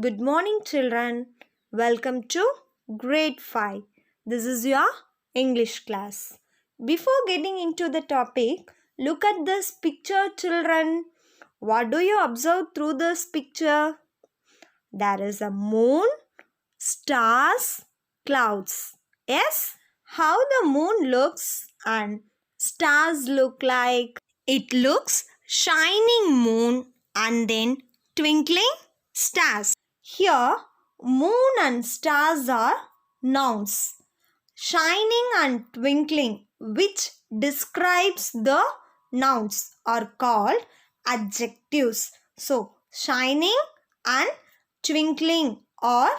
Good morning, children. Welcome to grade 5. This is your English class. Before getting into the topic, look at this picture, children. What do you observe through this picture? There is a moon, stars, clouds. Yes? How the moon looks and stars look like? It looks shining moon and then twinkling stars. Here, moon and stars are nouns. Shining and twinkling, which describes the nouns, are called adjectives. So, shining and twinkling are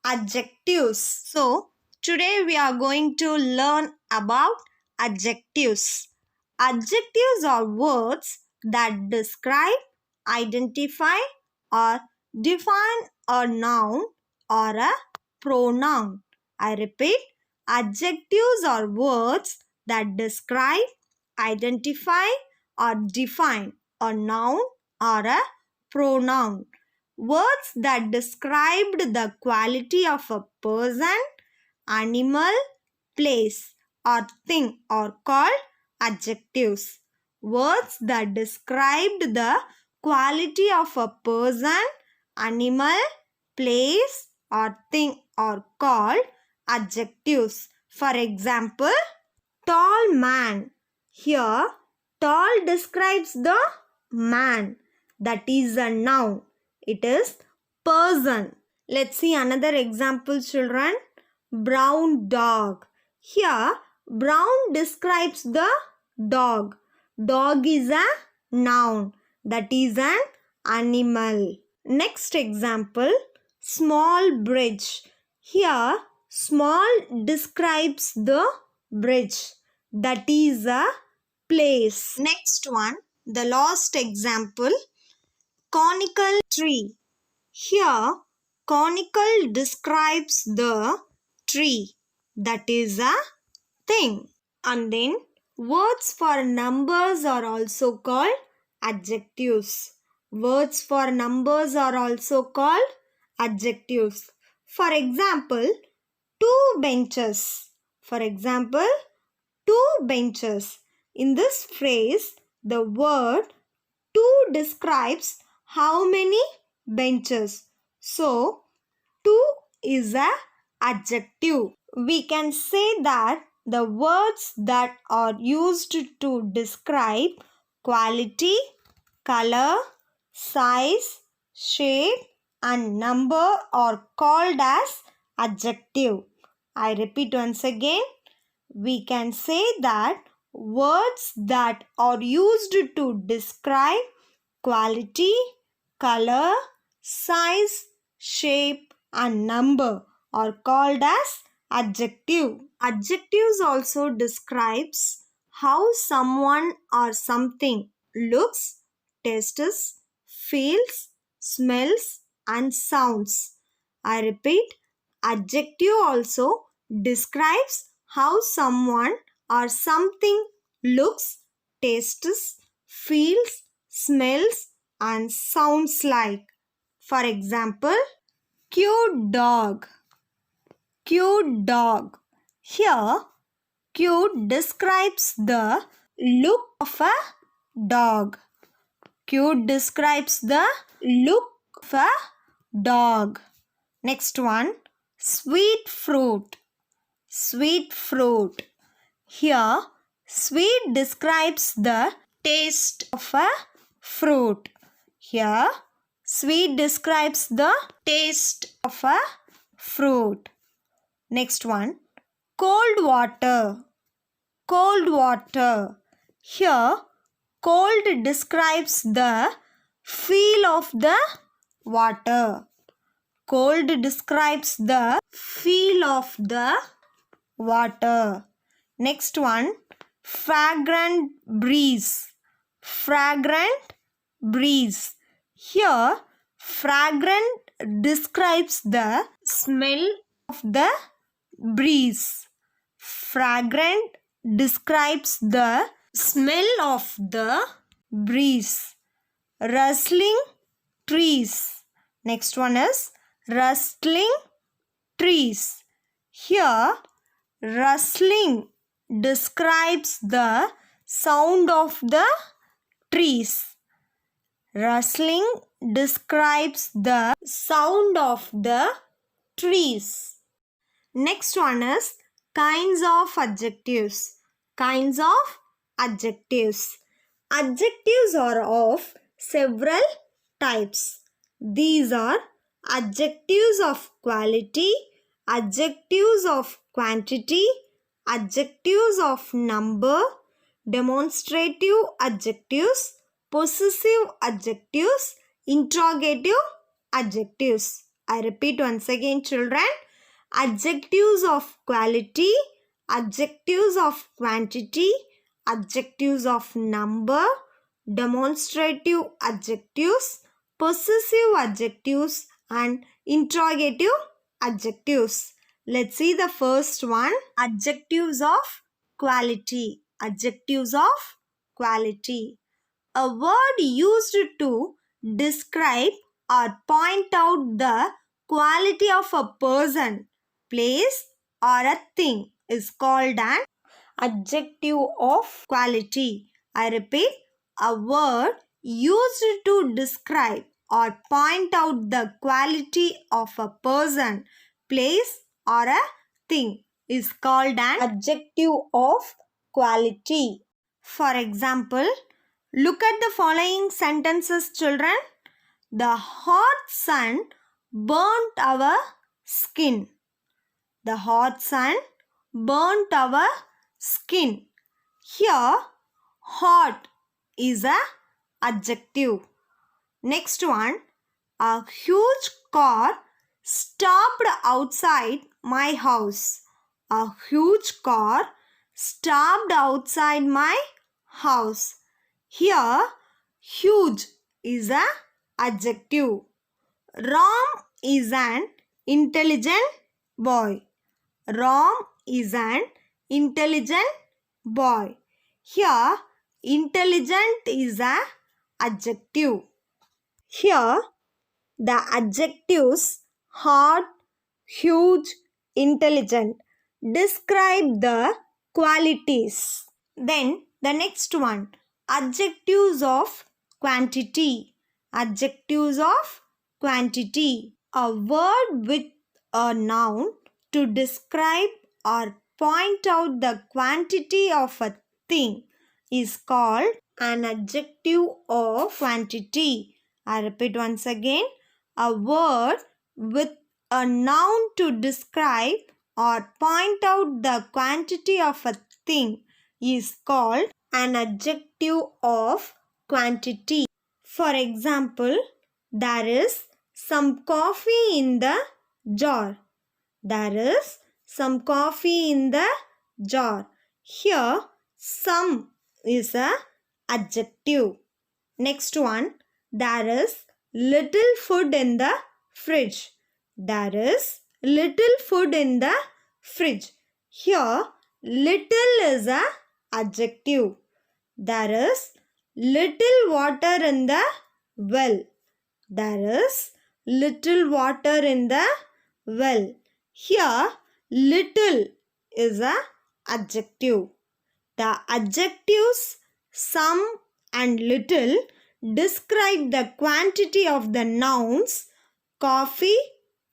adjectives. So, today we are going to learn about adjectives. Adjectives are words that describe, identify, or define a noun or a pronoun. I repeat, adjectives are words that describe, identify, or define a noun or a pronoun. Words that described the quality of a person, animal, place, or thing are called adjectives. Words that described the quality of a person, animal, place, or thing are called adjectives. For example, tall man. Here, tall describes the man. That is a noun. It is person. Let's see another example, children. Brown dog. Here, brown describes the dog. Dog is a noun. That is an animal. Next example, small bridge. Here, small describes the bridge. That is a place. Next one, the last example, conical tree. Here, conical describes the tree. That is a thing. And then, words for numbers are also called adjectives. Words for numbers are also called adjectives. For example, two benches. For example, two benches. In this phrase, the word two describes how many benches. So, two is a adjective. We can say that the words that are used to describe quality, color, size, shape, and number are called as adjective. I repeat once again. We can say that words that are used to describe quality, color, size, shape, and number are called as adjective. Adjectives also describes how someone or something looks, tastes, feels, smells, and sounds. I repeat, adjective also describes how someone or something looks, tastes, feels, smells, and sounds like. For example, cute dog. Cute dog. Here, cute describes the look of a dog. Cute describes the look of a dog. Next one, sweet fruit. Sweet fruit. Here, sweet describes the taste of a fruit. Here, sweet describes the taste of a fruit. Next one, cold water. Cold water. Here, cold describes the feel of the water. Cold describes the feel of the water. Next one, fragrant breeze. Fragrant breeze. Here, fragrant describes the smell of the breeze. Fragrant describes the smell of the breeze. Rustling trees. Next one is rustling trees. Here, rustling describes the sound of the trees. Rustling describes the sound of the trees. Next one is kinds of adjectives. Kinds of adjectives. Adjectives are of several types. These are adjectives of quality, adjectives of quantity, adjectives of number, demonstrative adjectives, possessive adjectives, interrogative adjectives. I repeat once again, children. Adjectives of quality, adjectives of quantity, adjectives of number, demonstrative adjectives, possessive adjectives and interrogative adjectives. Let's see the first one. Adjectives of quality. Adjectives of quality. A word used to describe or point out the quality of a person, place or a thing is called an adjective of quality. I repeat, a word used to describe or point out the quality of a person, place or a thing is called an adjective of quality. For example, look at the following sentences, children. The hot sun burnt our skin. The hot sun burnt our skin. Here, hot is a adjective. Next one, a huge car stopped outside my house. A huge car stopped outside my house. Here, huge is a adjective. Ram is an intelligent boy. Ram is an intelligent boy. Here, intelligent is a adjective. Here, the adjectives hard, huge, intelligent describe the qualities. Then, the next one, adjectives of quantity. Adjectives of quantity. A word with a noun to describe or point out the quantity of a thing is called an adjective of quantity. I repeat once again. A word with a noun to describe or point out the quantity of a thing is called an adjective of quantity. For example, there is some coffee in the jar. There is some coffee in the jar. Here, some is a adjective. Next one, there is little food in the fridge. There is little food in the fridge. Here, little is a adjective. There is little water in the well. There is little water in the well. Here, little is a adjective. The adjectives some and little describe the quantity of the nouns coffee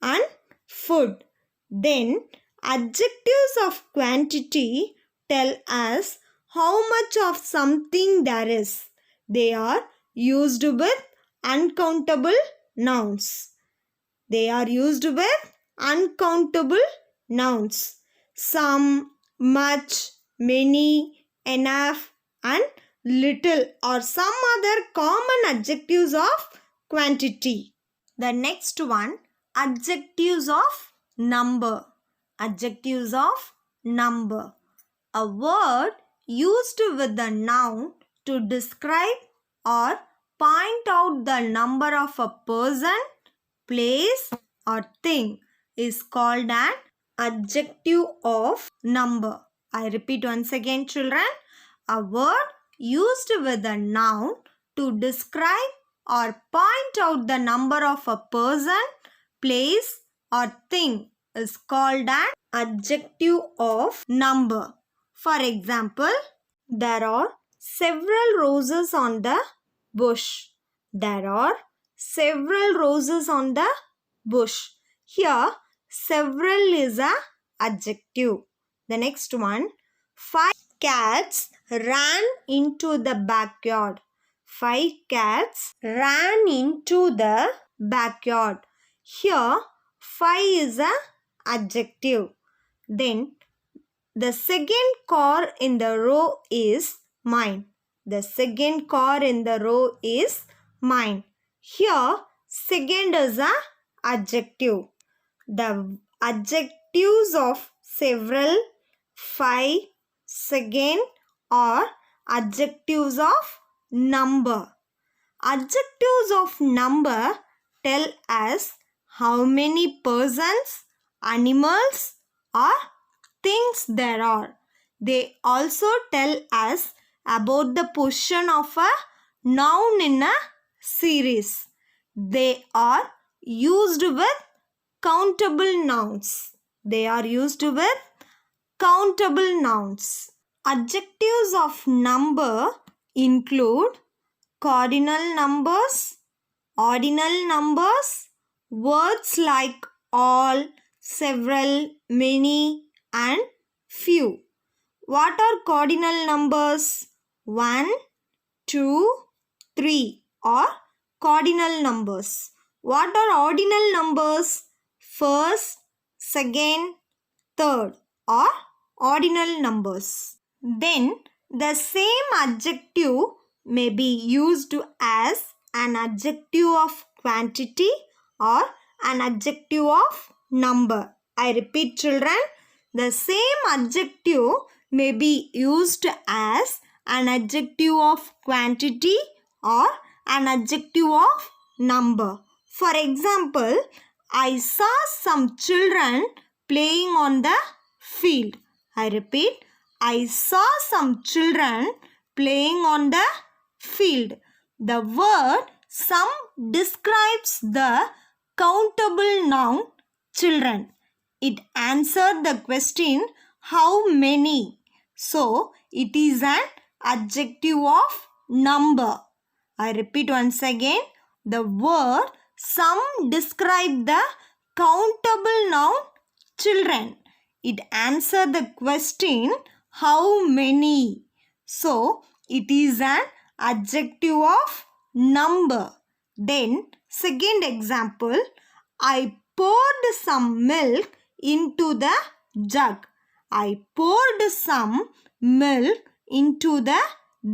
and food. Then, adjectives of quantity tell us how much of something there is. They are used with uncountable nouns. They are used with uncountable nouns. Some, much, many, enough and little or some other common adjectives of quantity. The next one, adjectives of number. Adjectives of number. A word used with the noun to describe or point out the number of a person, place or thing is called an adjective of number. I repeat once again, children. A word used with a noun to describe or point out the number of a person, place, or thing is called an adjective of number. For example, there are several roses on the bush. There are several roses on the bush. Here, several is a adjective. The next one, 5 cats ran into the backyard. 5 cats ran into the backyard. Here, 5 is a adjective. Then, the second car in the row is mine. The second car in the row is mine. Here, second is a adjective. The adjectives of several, 5, second are adjectives of number. Adjectives of number tell us how many persons, animals, or things there are. They also tell us about the position of a noun in a series. They are used with countable nouns. They are used with countable nouns. Adjectives of number include cardinal numbers, ordinal numbers, words like all, several, many, and few. What are cardinal numbers? 1, 2, 3 are cardinal numbers. What are ordinal numbers? First, second, third are ordinal numbers. Then the same adjective may be used as an adjective of quantity or an adjective of number. I repeat, children, the same adjective may be used as an adjective of quantity or an adjective of number. For example, I saw some children playing on the field. I repeat, I saw some children playing on the field. The word some describes the countable noun children. It answered the question how many. So, it is an adjective of number. I repeat once again. The word some describe the countable noun children. It answered the question how many. So, it is an adjective of number. Then, second example, I poured some milk into the jug. I poured some milk into the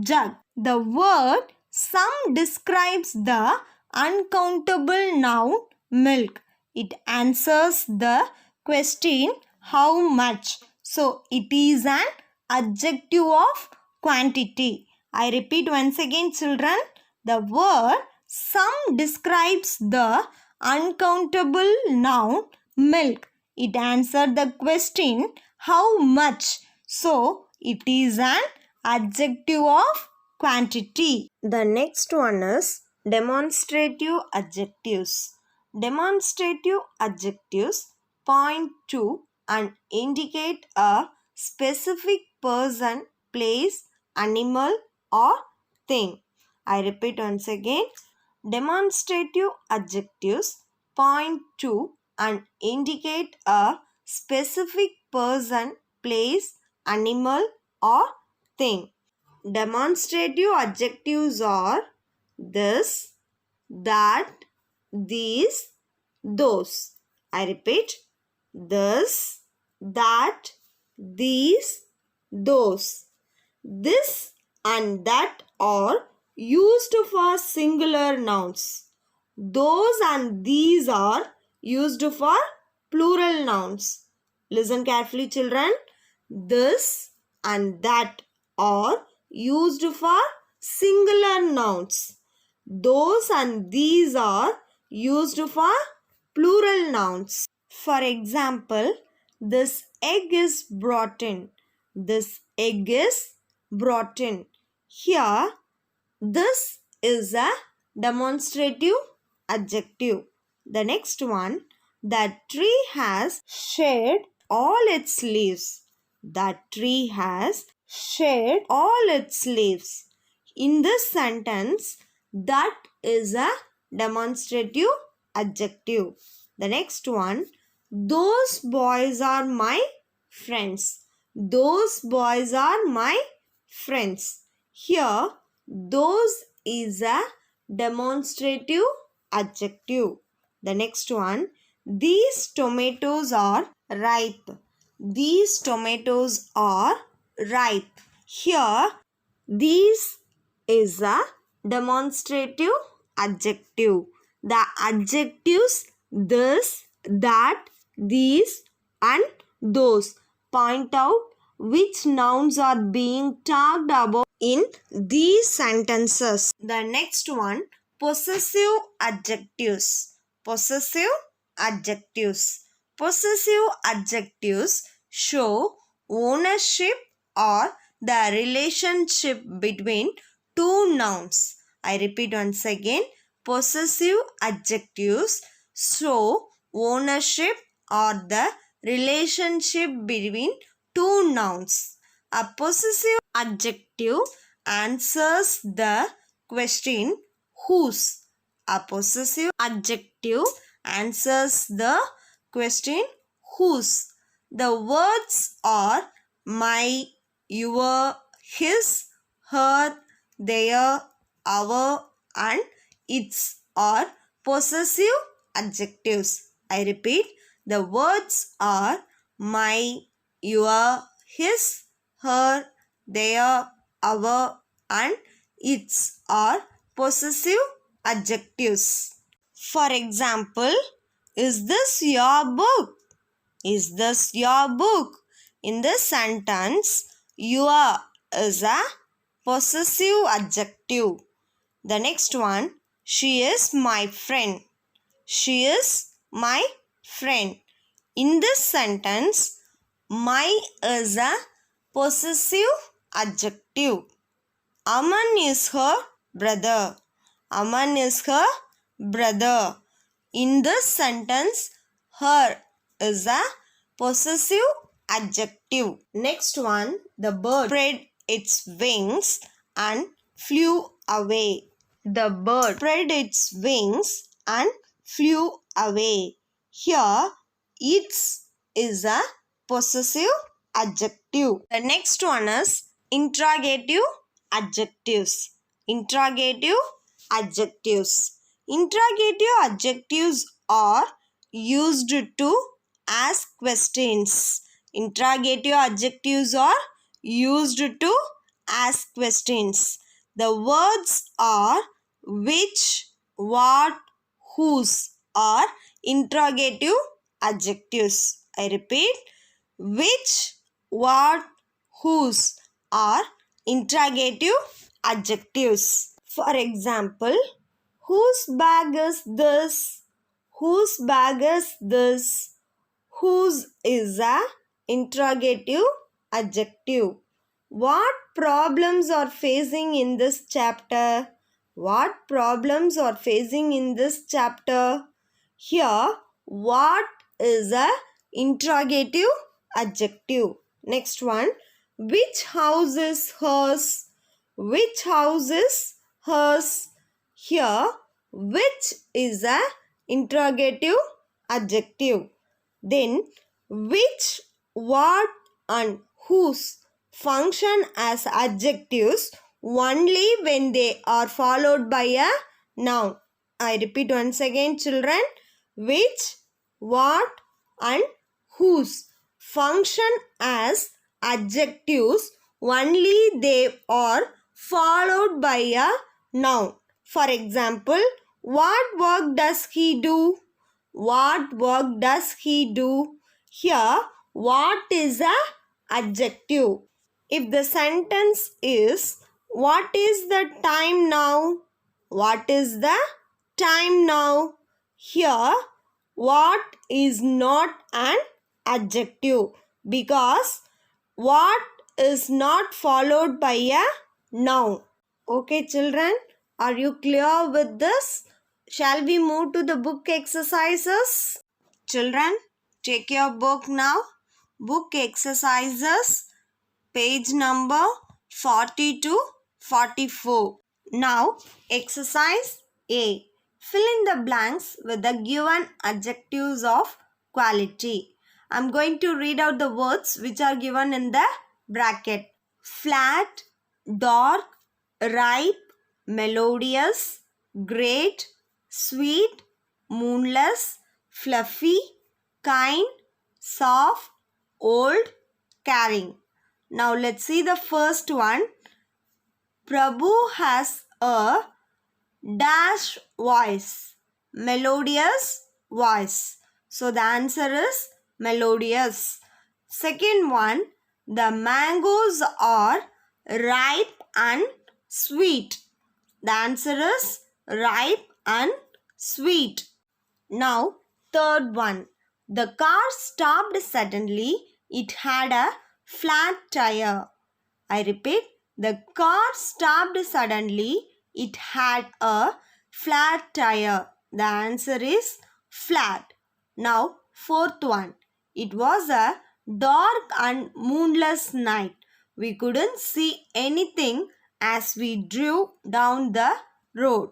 jug. The word some describes the uncountable noun milk. It answers the question how much. So, it is an adjective of quantity. I repeat once again, children. The word some describes the uncountable noun milk. It answered the question how much. So, it is an adjective of quantity. The next one is demonstrative adjectives. Demonstrative adjectives point to and indicate a specific person, place, animal, or thing. I repeat once again. Demonstrative adjectives point to and indicate a specific person, place, animal, or thing. Demonstrative adjectives are this, that, these, those. I repeat, this, that, these, those. This and that are used for singular nouns. Those and these are used for plural nouns. Listen carefully, children. This and that are used for singular nouns. Those and these are used for plural nouns. For example, this egg is brought in. This egg is brought in. Here, this is a demonstrative adjective. The next one, That tree has shed all its leaves. That tree has shed all its leaves. In this sentence, that is a demonstrative adjective. The next one, those boys are my friends. Those boys are my friends. Here, those is a demonstrative adjective. The next one, these tomatoes are ripe. These tomatoes are ripe. Here, these is a demonstrative adjective. The adjectives this, that, these, and those point out which nouns are being talked about in these sentences. The next one, possessive adjectives. Possessive adjectives. Possessive adjectives show ownership or the relationship between two nouns. I repeat once again. Possessive adjectives show ownership or the relationship between two nouns. A possessive adjective answers the question whose. A possessive adjective answers the question whose. The words are my, your, his, her, their, our, and its are possessive adjectives. I repeat, the words are my, your, his, her, their, our, and its are possessive adjectives. For example, is this your book? Is this your book? In this sentence, your is a possessive adjective. The next one, she is my friend. She is my friend. In this sentence, my is a possessive adjective. Aman is her brother. Aman is her brother. In this sentence, her is a possessive adjective. Next one, the bird spread its wings and flew away. The bird spread its wings and flew away. Here, its is a possessive adjective. The next one is interrogative adjectives. Interrogative adjectives. Interrogative adjectives are used to ask questions. Interrogative adjectives are used to ask questions. The words are which, what, whose are interrogative adjectives. I repeat, which, what, whose are interrogative adjectives. For example, whose bag is this? Whose bag is this? Whose is a interrogative adjective. What problems are facing in this chapter? What problems are facing in this chapter? Here, what is a interrogative adjective. Next one, which house is hers? Which house is hers? Here, which is a interrogative adjective. Then, which, what, and whose function as adjectives only when they are followed by a noun. I repeat once again, children. Which, what, and whose function as adjectives only they are followed by a noun. For example, what work does he do? What work does he do? Here, what is a adjective? If the sentence is, what is the time now? What is the time now? Here, what is not an adjective because what is not followed by a noun. Okay, children, are you clear with this? Shall we move to the book exercises? Children, take your book now. Book exercises, page number 40 to 44. Now, exercise A. Fill in the blanks with the given adjectives of quality. I am going to read out the words which are given in the bracket. Flat, dark, ripe, melodious, great, sweet, moonless, fluffy, kind, soft, old, caring. Now let's see the first one. Prabhu has a dash voice, melodious voice. So the answer is melodious. Second one, the mangoes are ripe and sweet. The answer is ripe and sweet. Now, third one, the car stopped suddenly. It had a flat tire. I repeat, the car stopped suddenly. It had a flat tire. The answer is flat. Now, fourth one. It was a dark and moonless night. We couldn't see anything as we drove down the road.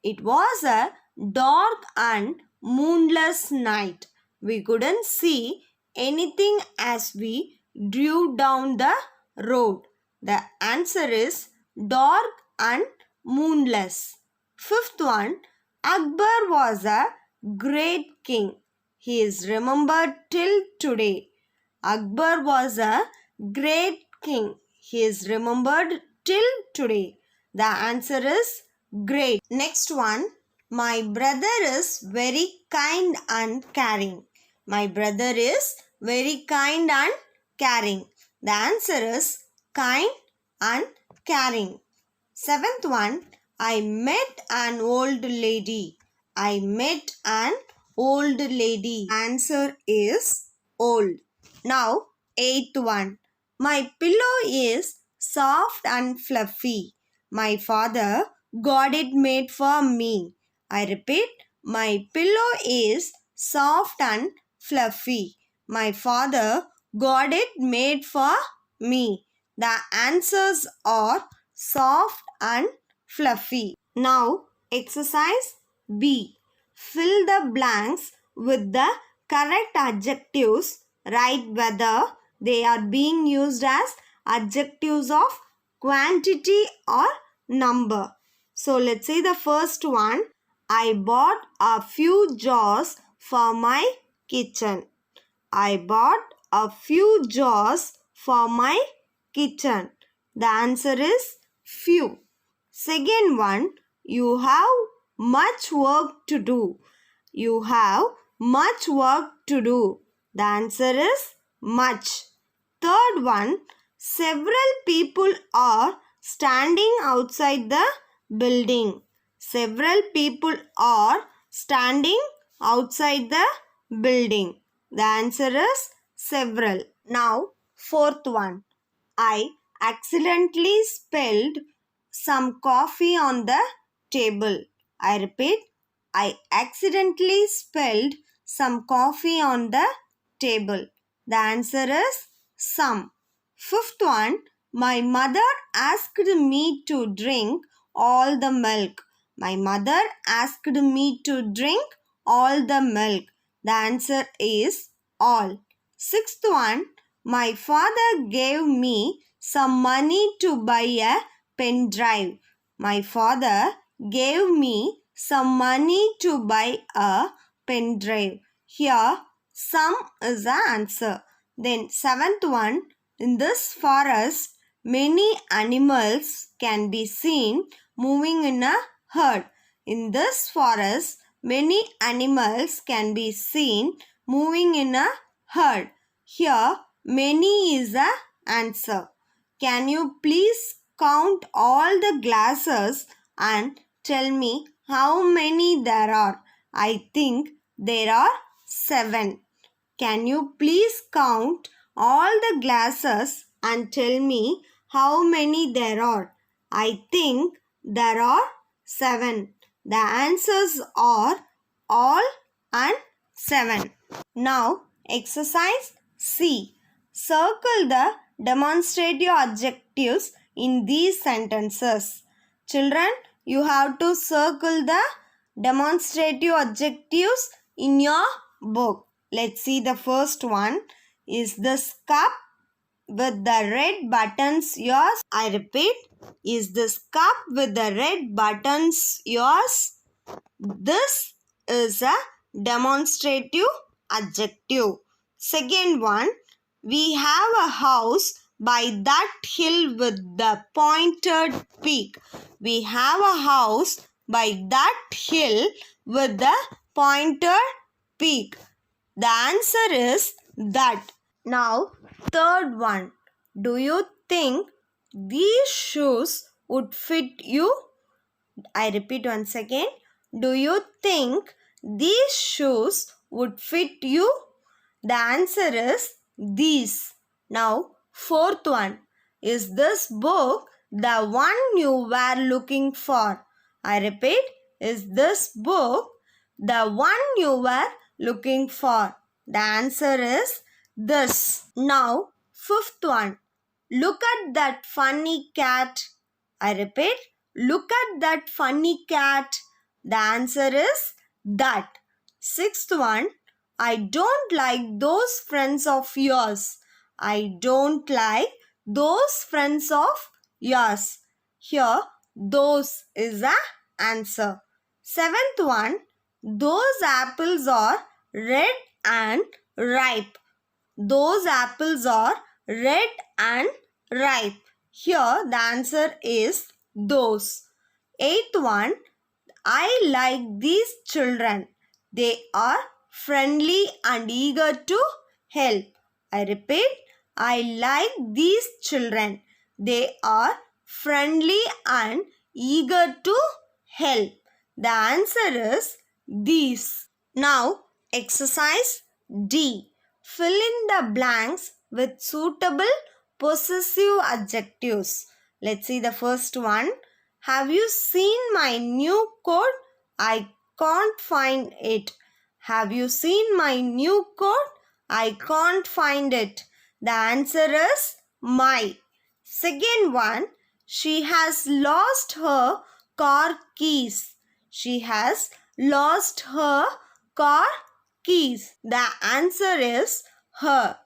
It was a dark and moonless night. We couldn't see anything as we drove down the road. The answer is dark and moonless. Fifth one, Akbar was a great king. He is remembered till today. Akbar was a great king. He is remembered till today. The answer is great. Next one, my brother is very kind and caring. My brother is very kind and caring. The answer is kind and caring. Seventh one, I met an old lady. I met an old lady. Answer is old. Now, eighth one, my pillow is soft and fluffy. My father got it made for me. I repeat, my pillow is soft and fluffy. My father got it made for me. The answers are soft and fluffy. Now, exercise B. Fill the blanks with the correct adjectives. Write whether they are being used as adjectives of quantity or number. So, let's see the first one. I bought a few jars for my kitchen. I bought a few jars for my kitchen. The answer is few. Second one, you have much work to do. You have much work to do. The answer is much. Third one, several people are standing outside the building. Several people are standing outside the building. The answer is several. Now, fourth one. I accidentally spilled some coffee on the table. I repeat, I accidentally spilled some coffee on the table. The answer is some. Fifth one, my mother asked me to drink all the milk. My mother asked me to drink all the milk. The answer is all. Sixth one, my father gave me some money to buy a pen drive. My father gave me some money to buy a pen drive. Here, some is the answer. Then seventh one, in this forest, many animals can be seen moving in a herd. In this forest, many animals can be seen moving in a herd. Here, many is the answer. Can you please count all the glasses and tell me how many there are? I think there are 7. Can you please count all the glasses and tell me how many there are? I think there are 7. The answers are all and 7. Now, exercise C. Circle the demonstrative adjectives in these sentences. Children, you have to circle the demonstrative adjectives in your book. Let's see the first one. Is this cup with the red buttons yours? I repeat, is this cup with the red buttons yours? This is a demonstrative adjective. Second one, we have a house by that hill with the pointed peak. We have a house by that hill with the pointed peak. The answer is that. Now, third one, do you think these shoes would fit you? I repeat once again. Do you think these shoes would fit you? The answer is these. Now, fourth one. Is this book the one you were looking for? I repeat. Is this book the one you were looking for? The answer is this. Now, fifth one. Look at that funny cat. I repeat. Look at that funny cat. The answer is that. Sixth one. I don't like those friends of yours. I don't like those friends of yours. Here, those is the answer. Seventh one. Those apples are red and ripe. Those apples are red and ripe. Here the answer is those. Eighth one, I like these children. They are friendly and eager to help. I repeat, I like these children. They are friendly and eager to help. The answer is these. Now, exercise D. Fill in the blanks with suitable possessive adjectives. Let's see the first one. Have you seen my new coat? I can't find it. Have you seen my new coat? I can't find it. The answer is my. Second one. She has lost her car keys. She has lost her car keys. The answer is her.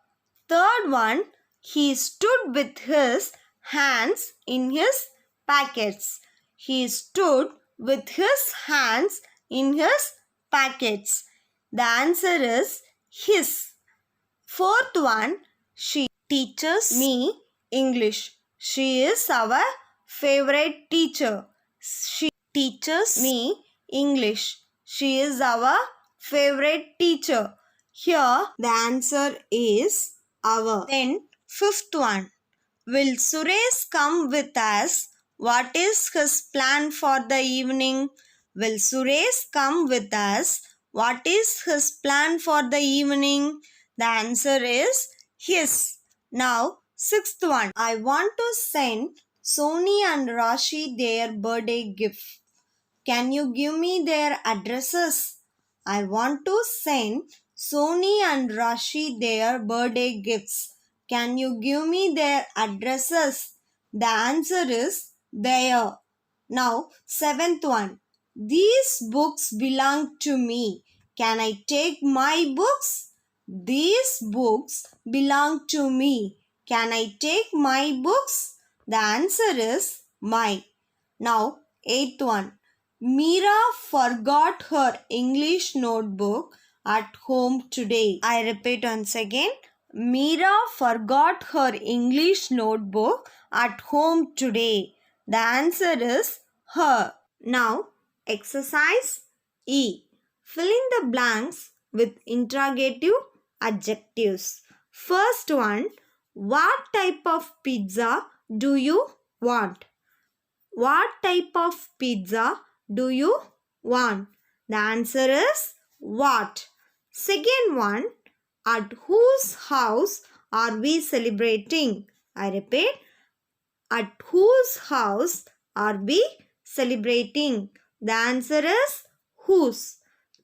Third one, he stood with his hands in his pockets. He stood with his hands in his pockets. The answer is his. Fourth one, she teaches me English. She is our favorite teacher. She teaches me English. She is our favorite teacher. Here the answer is our. Then fifth one. Will Suresh come with us? What is his plan for the evening? Will Suresh come with us? What is his plan for the evening? The answer is his. Now, sixth one. I want to send Sony and Rashi their birthday gift. Can you give me their addresses? I want to send Sony and Rashi their birthday gifts. Can you give me their addresses? The answer is there. Now, seventh one. These books belong to me. Can I take my books? These books belong to me. Can I take my books? The answer is my. Now, eighth one. Meera forgot her English notebook at home today. I repeat once again. Meera forgot her English notebook at home today. The answer is her. Now, exercise E. Fill in the blanks with interrogative adjectives. First one, what type of pizza do you want? What type of pizza do you want? The answer is what. Second one, at whose house are we celebrating? I repeat, at whose house are we celebrating? The answer is whose.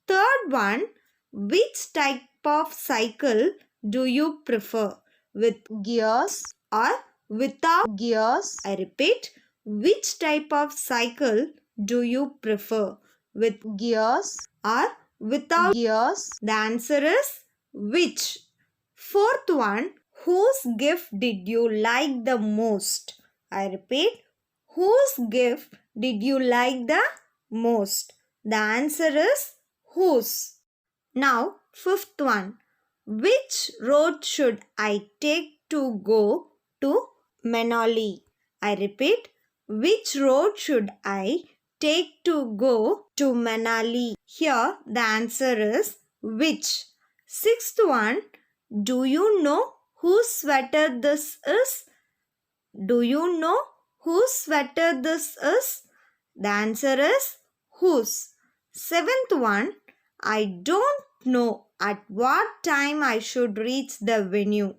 Third one, Which type of cycle do you prefer? With gears or without gears? I repeat, which type of cycle do you prefer? With gears or without gears? The answer is which. Fourth one, whose gift did you like the most? I repeat, whose gift did you like the most? The answer is whose. Now, fifth one. Which road should I take to go to Manali? I repeat, which road should I take to go to Manali? Here, the answer is which. Sixth one. Do you know whose sweater this is? Do you know whose sweater this is? The answer is whose. Seventh one. I don't know at what time I should reach the venue.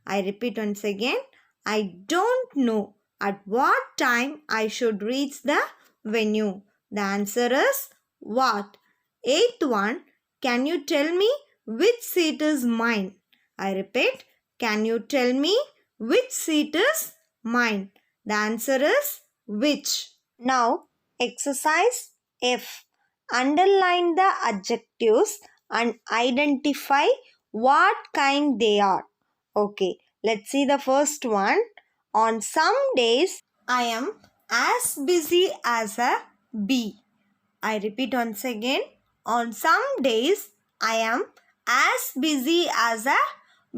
I repeat once again. I don't know at what time I should reach the venue. The answer is what? Eighth one. Can you tell me which seat is mine? I repeat. Can you tell me which seat is mine? The answer is which. Now, exercise F. Underline the adjectives and identify what kind they are. Okay, let's see the first one. On some days, I am as busy as a bee. I repeat once again. On some days, I am as busy as a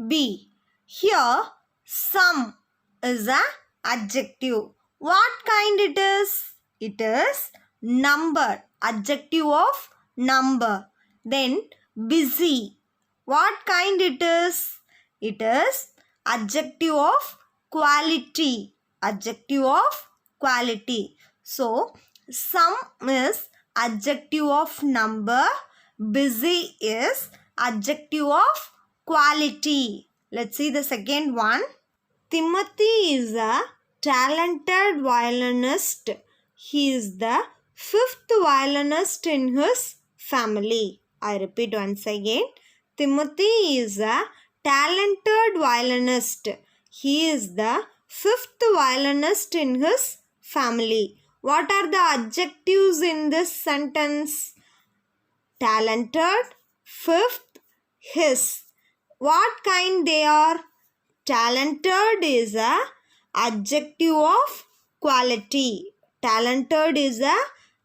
bee. Here, some is a adjective. What kind it is? It is number. Adjective of number. Then busy. What kind it is? It is adjective of quality. Adjective of quality. So, some is adjective of number. Busy is adjective of quality. Let's see the second one. Timothy is a talented violinist. He is the fifth violinist in his family. I repeat once again. Timothy is a talented violinist. He is the fifth violinist in his family. What are the adjectives in this sentence? Talented, fifth, his. What kind they are? Talented is a adjective of quality. Talented is a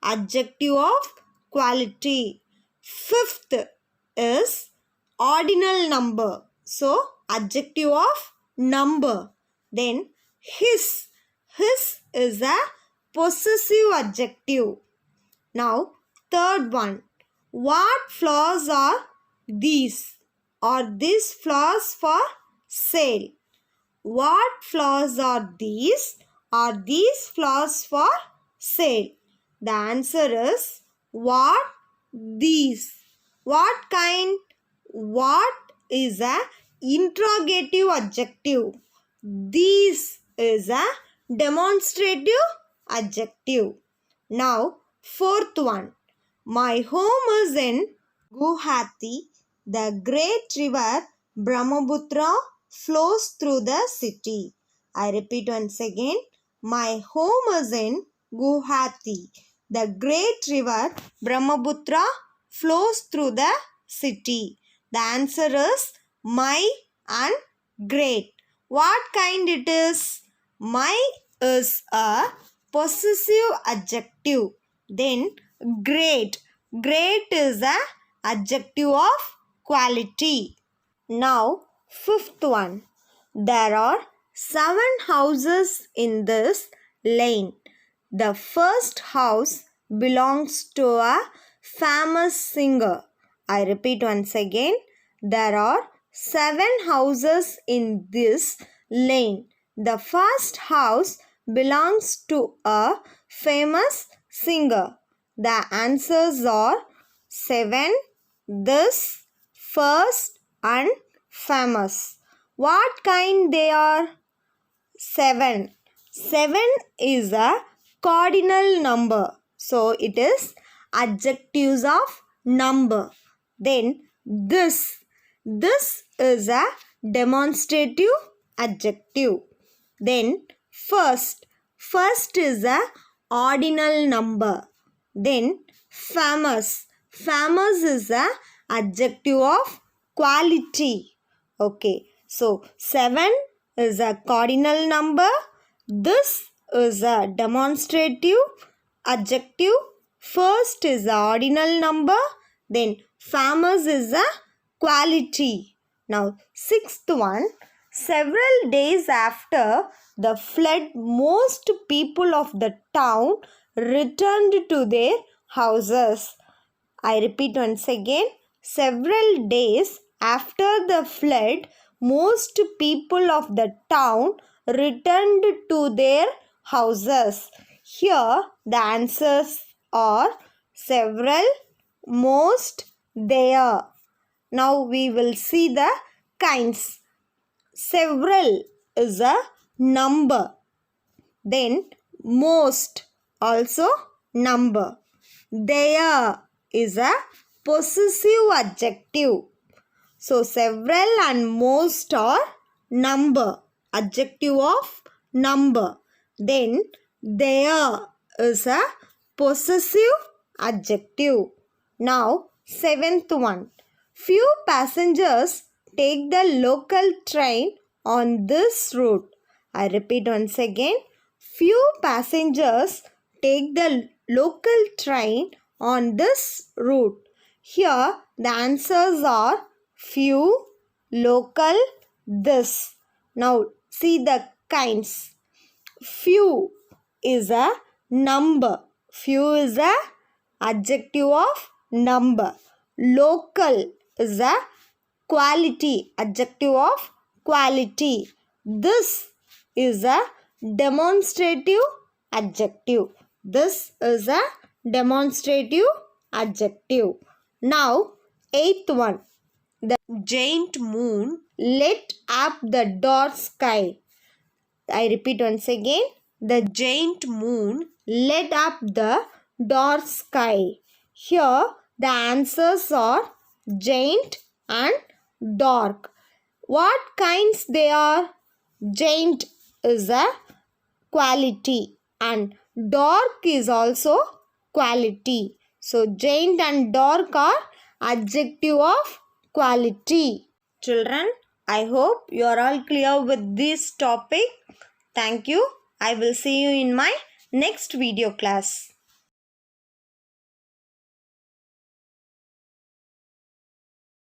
adjective of quality. Fifth is ordinal number. So, adjective of number. Then, his. His is a possessive adjective. Now, third one. What flowers are these? Are these flowers for sale? What flowers are these? Are these flowers for sale? The answer is what? These. What kind? What is a interrogative adjective? These is a demonstrative adjective. Now, fourth one. My home is in Guwahati. The great river Brahmaputra flows through the city. I repeat once again. My home is in Guwahati. The great river Brahmaputra flows through the city. The answer is my and great. What kind it is? My is a possessive adjective. Then great. Great is a adjective of quality. Now, fifth one. There are 7 houses in this lane. The first house belongs to a famous singer. I repeat once again. There are 7 houses in this lane. The first house belongs to a famous singer. The answers are 7, this, first and famous. What kind they are? 7. 7 is a cardinal number. So it is adjectives of number. Then This. This is a demonstrative adjective. Then first. First is a ordinal number. Then famous. Famous is a adjective of quality. Okay. So 7 is a cardinal number. This is a demonstrative adjective. First is the ordinal number. Then famous is a quality. Now sixth one. Several days after the flood, most people of the town returned to their houses. I repeat once again. Several days after the flood, most people of the town returned to their houses. Here the answers are several, most, there. Now we will see the kinds. Several is a number. Then most also number. There is a possessive adjective. So several and most are number, adjective of number. Then there is a possessive adjective. Now seventh one. Few passengers take the local train on this route. I repeat once again. Few passengers take the local train on this route. Here the answers are few, local, this. Now see the kinds. Few is a number. Few is a adjective of number. Local is a quality, adjective of quality. This is a demonstrative adjective. This is a demonstrative adjective. Now, eighth one. The giant moon lit up the dark sky. I repeat once again. The giant moon lit up the dark sky. Here the answers are giant and dark. What kinds they are? Giant is a quality and dark is also quality. So giant and dark are adjective of quality. Children, I hope you are all clear with this topic. Thank you. I will see you in my next video class.